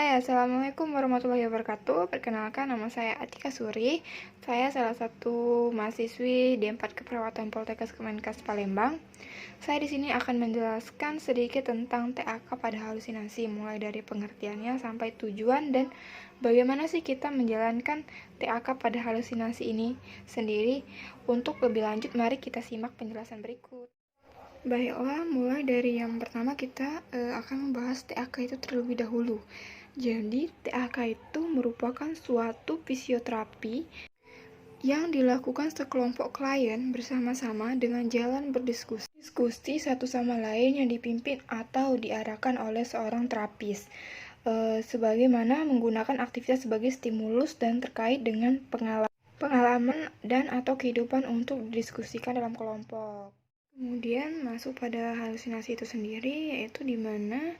Hai, Assalamualaikum warahmatullahi wabarakatuh. Perkenalkan, nama saya Atika Suri. Saya salah satu mahasiswi D4 Keperawatan Poltekkes Kemenkes Palembang. Saya di sini akan menjelaskan sedikit tentang TAK pada halusinasi, mulai dari pengertiannya sampai tujuan dan bagaimana sih kita menjalankan TAK pada halusinasi ini sendiri. Untuk lebih lanjut, mari kita simak penjelasan berikut. Baiklah, mulai dari yang pertama kita akan membahas TAK itu terlebih dahulu. Jadi, TAK itu merupakan suatu fisioterapi yang dilakukan sekelompok klien bersama-sama dengan jalan berdiskusi satu sama lain yang dipimpin atau diarahkan oleh seorang terapis. Sebagaimana menggunakan aktivitas sebagai stimulus dan terkait dengan pengalaman dan atau kehidupan untuk didiskusikan dalam kelompok. Kemudian masuk pada halusinasi itu sendiri, yaitu di mana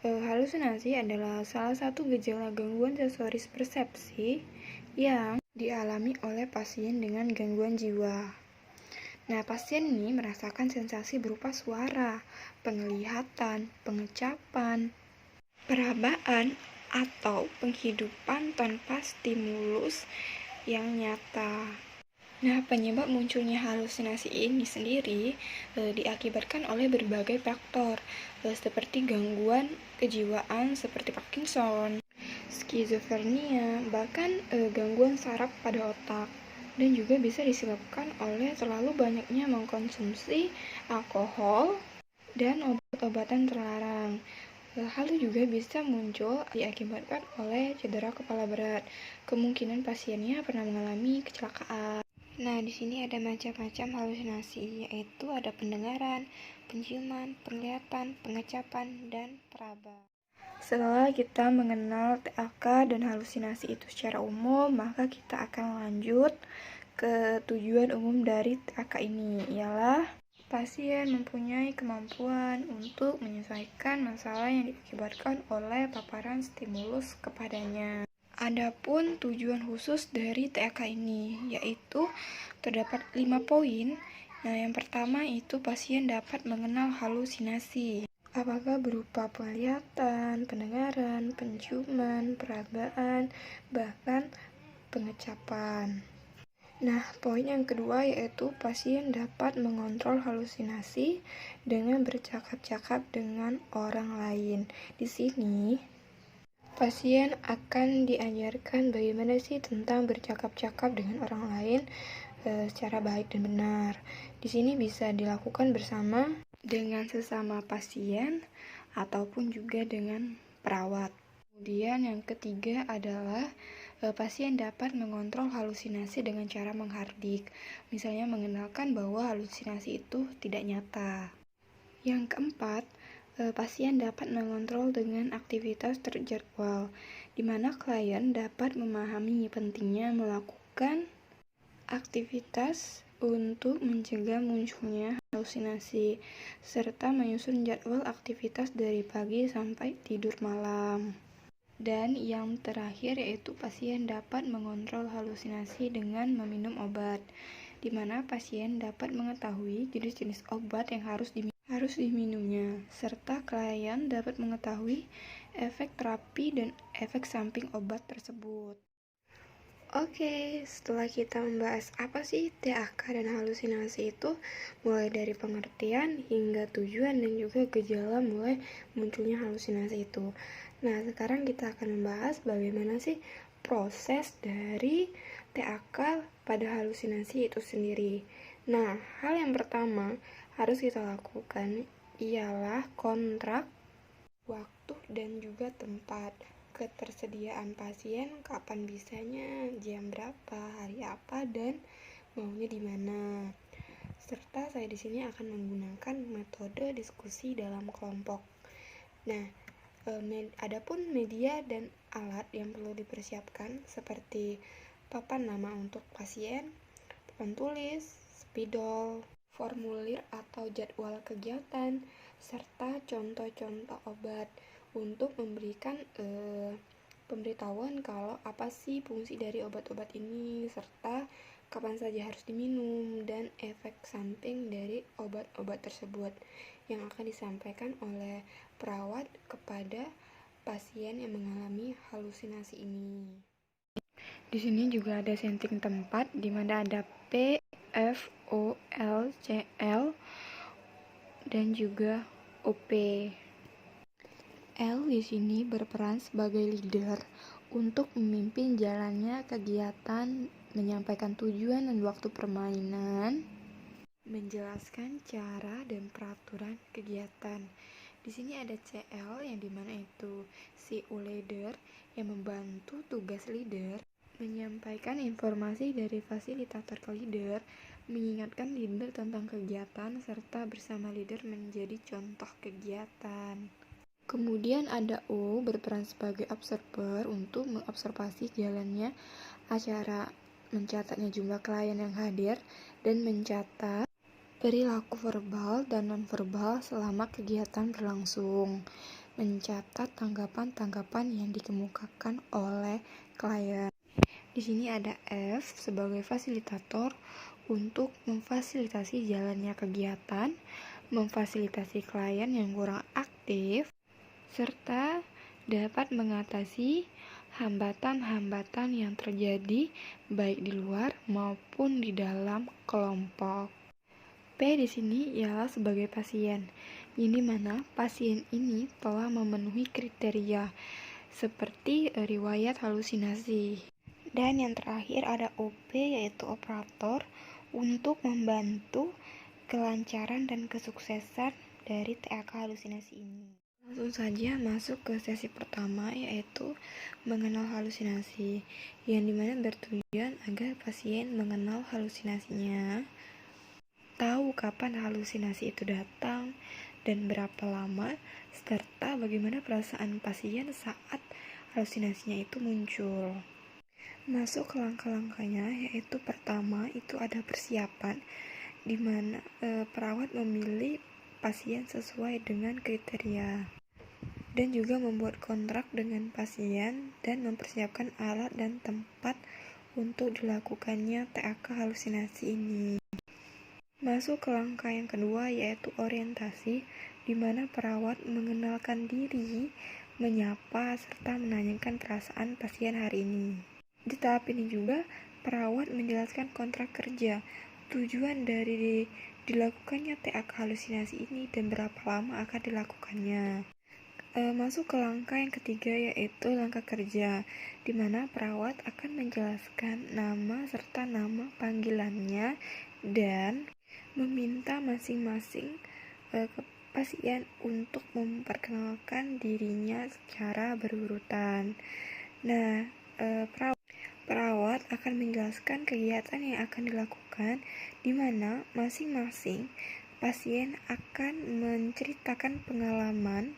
halusinasi adalah salah satu gejala gangguan sensoris persepsi yang dialami oleh pasien dengan gangguan jiwa. Nah, pasien ini merasakan sensasi berupa suara, penglihatan, pengecapan, perabaan, atau penghidupan tanpa stimulus yang nyata. Nah, penyebab munculnya halusinasi ini sendiri diakibatkan oleh berbagai faktor, seperti gangguan kejiwaan seperti Parkinson, skizofrenia, bahkan gangguan saraf pada otak, dan juga bisa disebabkan oleh terlalu banyaknya mengkonsumsi alkohol dan obat-obatan terlarang. Hal itu juga bisa muncul diakibatkan oleh cedera kepala berat. Kemungkinan pasiennya pernah mengalami kecelakaan. Nah, di sini ada macam-macam halusinasi, yaitu ada pendengaran, penciuman, penglihatan, pengecapan, dan peraba. Setelah kita mengenal TAK dan halusinasi itu secara umum, maka kita akan lanjut ke tujuan umum dari TAK ini, ialah pasien mempunyai kemampuan untuk menyelesaikan masalah yang diakibatkan oleh paparan stimulus kepadanya. Adapun tujuan khusus dari TAK ini, yaitu terdapat 5 poin. Nah, yang pertama itu pasien dapat mengenal halusinasi. Apakah berupa penglihatan, pendengaran, penciuman, perabaan, bahkan pengecapan. Nah, poin yang kedua yaitu pasien dapat mengontrol halusinasi dengan bercakap-cakap dengan orang lain. Di sini pasien akan diajarkan bagaimana sih tentang bercakap-cakap dengan orang lain secara baik dan benar. Di sini bisa dilakukan bersama dengan sesama pasien ataupun juga dengan perawat. Kemudian yang ketiga adalah pasien dapat mengontrol halusinasi dengan cara menghardik. Misalnya mengenalkan bahwa halusinasi itu tidak nyata. Yang keempat, pasien dapat mengontrol dengan aktivitas terjadwal, di mana klien dapat memahami pentingnya melakukan aktivitas untuk mencegah munculnya halusinasi, serta menyusun jadwal aktivitas dari pagi sampai tidur malam. Dan yang terakhir yaitu pasien dapat mengontrol halusinasi dengan meminum obat, di mana pasien dapat mengetahui jenis-jenis obat yang harus diminumnya, serta klien dapat mengetahui efek terapi dan efek samping obat tersebut. Oke, setelah kita membahas apa sih TAK dan halusinasi itu, mulai dari pengertian hingga tujuan dan juga gejala mulai munculnya halusinasi itu. Nah, sekarang kita akan membahas bagaimana sih proses dari TAK pada halusinasi itu sendiri. Nah, hal yang pertama harus kita lakukan ialah kontrak waktu dan juga tempat. Ketersediaan pasien, kapan bisanya, jam berapa, hari apa, dan maunya di mana. Serta saya di sini akan menggunakan metode diskusi dalam kelompok. Nah, adapun media dan alat yang perlu dipersiapkan seperti papan nama untuk pasien, papan tulis, spidol, formulir atau jadwal kegiatan, serta contoh-contoh obat untuk memberikan pemberitahuan kalau apa sih fungsi dari obat-obat ini, serta kapan saja harus diminum, dan efek samping dari obat-obat tersebut yang akan disampaikan oleh perawat kepada pasien yang mengalami halusinasi ini. Di sini juga ada setting tempat di mana ada P, F, O, L, C, L dan juga OP. L di sini berperan sebagai leader untuk memimpin jalannya kegiatan, menyampaikan tujuan dan waktu permainan, menjelaskan cara dan peraturan kegiatan. Di sini ada CL yang dimana itu CEO leader yang membantu tugas leader, menyampaikan informasi dari fasilitator ke leader, mengingatkan leader tentang kegiatan, serta bersama leader menjadi contoh kegiatan. Kemudian ada O berperan sebagai observer untuk mengobservasi jalannya acara, mencatatnya jumlah klien yang hadir, dan mencatat perilaku verbal dan nonverbal selama kegiatan berlangsung, mencatat tanggapan-tanggapan yang dikemukakan oleh klien. Di sini ada F sebagai fasilitator untuk memfasilitasi jalannya kegiatan, memfasilitasi klien yang kurang aktif, serta dapat mengatasi hambatan-hambatan yang terjadi baik di luar maupun di dalam kelompok. P di sini ialah sebagai pasien, ini mana pasien ini telah memenuhi kriteria seperti riwayat halusinasi. Dan yang terakhir ada OP yaitu operator untuk membantu kelancaran dan kesuksesan dari TAK halusinasi ini. Langsung saja masuk ke sesi pertama yaitu mengenal halusinasi, yang dimana bertujuan agar pasien mengenal halusinasinya, tahu kapan halusinasi itu datang dan berapa lama, serta bagaimana perasaan pasien saat halusinasinya itu muncul. Masuk ke langkah-langkahnya, yaitu pertama itu ada persiapan, di mana perawat memilih pasien sesuai dengan kriteria dan juga membuat kontrak dengan pasien dan mempersiapkan alat dan tempat untuk dilakukannya TAK halusinasi ini. Masuk ke langkah yang kedua yaitu orientasi, di mana perawat mengenalkan diri, menyapa, serta menanyakan perasaan pasien hari ini. Di tahap ini juga perawat menjelaskan kontrak kerja, tujuan dari dilakukannya TAK halusinasi ini dan berapa lama akan dilakukannya. Masuk ke langkah yang ketiga yaitu langkah kerja, di mana perawat akan menjelaskan nama serta nama panggilannya dan meminta masing-masing pasien untuk memperkenalkan dirinya secara berurutan. Nah, perawat akan menjelaskan kegiatan yang akan dilakukan, di mana masing-masing pasien akan menceritakan pengalaman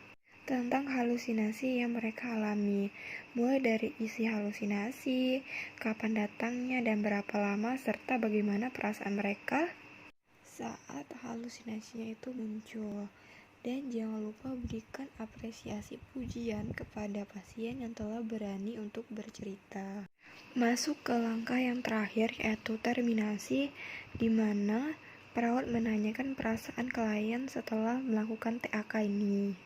tentang halusinasi yang mereka alami, mulai dari isi halusinasi, kapan datangnya dan berapa lama, serta bagaimana perasaan mereka saat halusinasinya itu muncul. Dan jangan lupa berikan apresiasi pujian kepada pasien yang telah berani untuk bercerita. Masuk ke langkah yang terakhir yaitu terminasi, di mana perawat menanyakan perasaan klien setelah melakukan TAK ini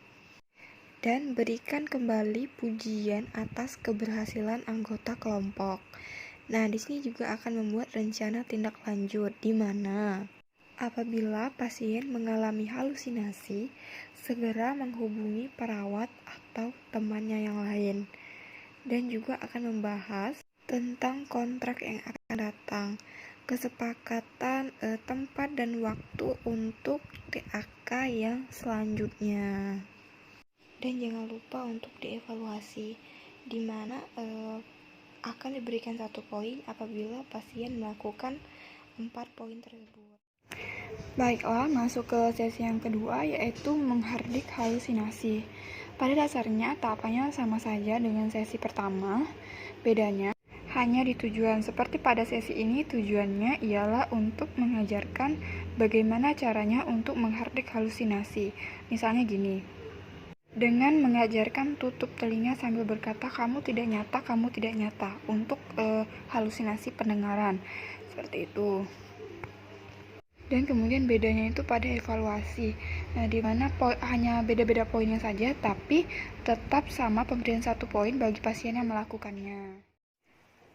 dan berikan kembali pujian atas keberhasilan anggota kelompok. Nah, di sini juga akan membuat rencana tindak lanjut, di mana apabila pasien mengalami halusinasi, segera menghubungi perawat atau temannya yang lain. Dan juga akan membahas tentang kontrak yang akan datang, kesepakatan tempat dan waktu untuk TAK yang selanjutnya. Dan jangan lupa untuk dievaluasi, di mana akan diberikan 1 poin apabila pasien melakukan 4 poin tersebut. Baiklah, masuk ke sesi yang kedua yaitu menghardik halusinasi. Pada dasarnya tahapannya sama saja dengan sesi pertama. Bedanya hanya di tujuan. Seperti pada sesi ini, tujuannya ialah untuk mengajarkan bagaimana caranya untuk menghardik halusinasi. Misalnya gini, dengan mengajarkan tutup telinga sambil berkata kamu tidak nyata untuk halusinasi pendengaran, seperti itu. Dan kemudian bedanya itu pada evaluasi. Nah, di mana hanya beda-beda poinnya saja, tapi tetap sama pemberian 1 poin bagi pasien yang melakukannya.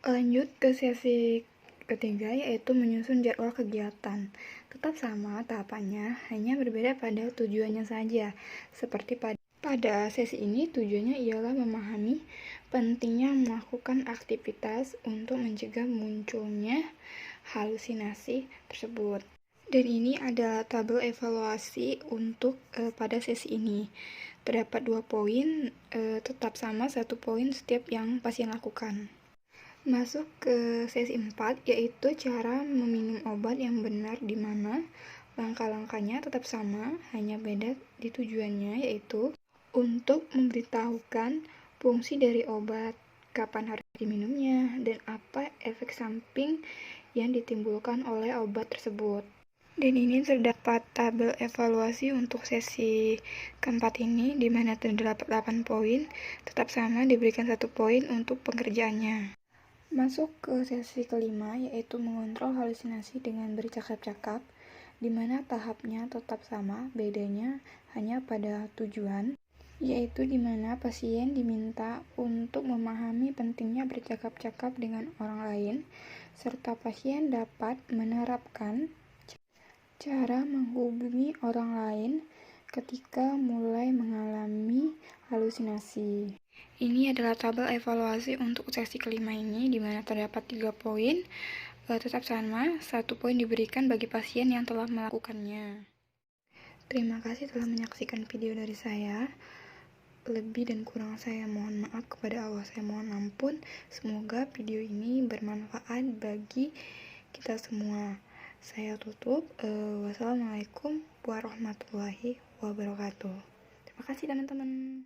Lanjut ke sesi ketiga, yaitu menyusun jadwal kegiatan. Tetap sama tahapannya, hanya berbeda pada tujuannya saja. Seperti pada sesi ini, tujuannya ialah memahami pentingnya melakukan aktivitas untuk mencegah munculnya halusinasi tersebut. Dan ini adalah tabel evaluasi untuk pada sesi ini. Terdapat 2 poin, tetap sama 1 poin setiap yang pasien lakukan. Masuk ke sesi 4, yaitu cara meminum obat yang benar, di mana langkah-langkahnya tetap sama, hanya beda di tujuannya, yaitu untuk memberitahukan fungsi dari obat, kapan harus diminumnya, dan apa efek samping yang ditimbulkan oleh obat tersebut. Dan ini terdapat tabel evaluasi untuk sesi keempat ini, di mana terdapat 8 poin, tetap sama, diberikan 1 poin untuk pengerjaannya. Masuk ke sesi kelima, yaitu mengontrol halusinasi dengan bercakap-cakap, di mana tahapnya tetap sama, bedanya hanya pada tujuan, yaitu di mana pasien diminta untuk memahami pentingnya bercakap-cakap dengan orang lain, serta pasien dapat menerapkan cara menghubungi orang lain ketika mulai mengalami halusinasi. Ini adalah tabel evaluasi untuk sesi kelima ini, di mana terdapat 3 poin, tetap sama, 1 poin diberikan bagi pasien yang telah melakukannya. Terima kasih telah menyaksikan video dari saya. Lebih dan kurang saya mohon maaf, kepada Allah saya mohon ampun. Semoga video ini bermanfaat bagi kita semua. Saya tutup. Wassalamualaikum warahmatullahi wabarakatuh. Terima kasih teman-teman.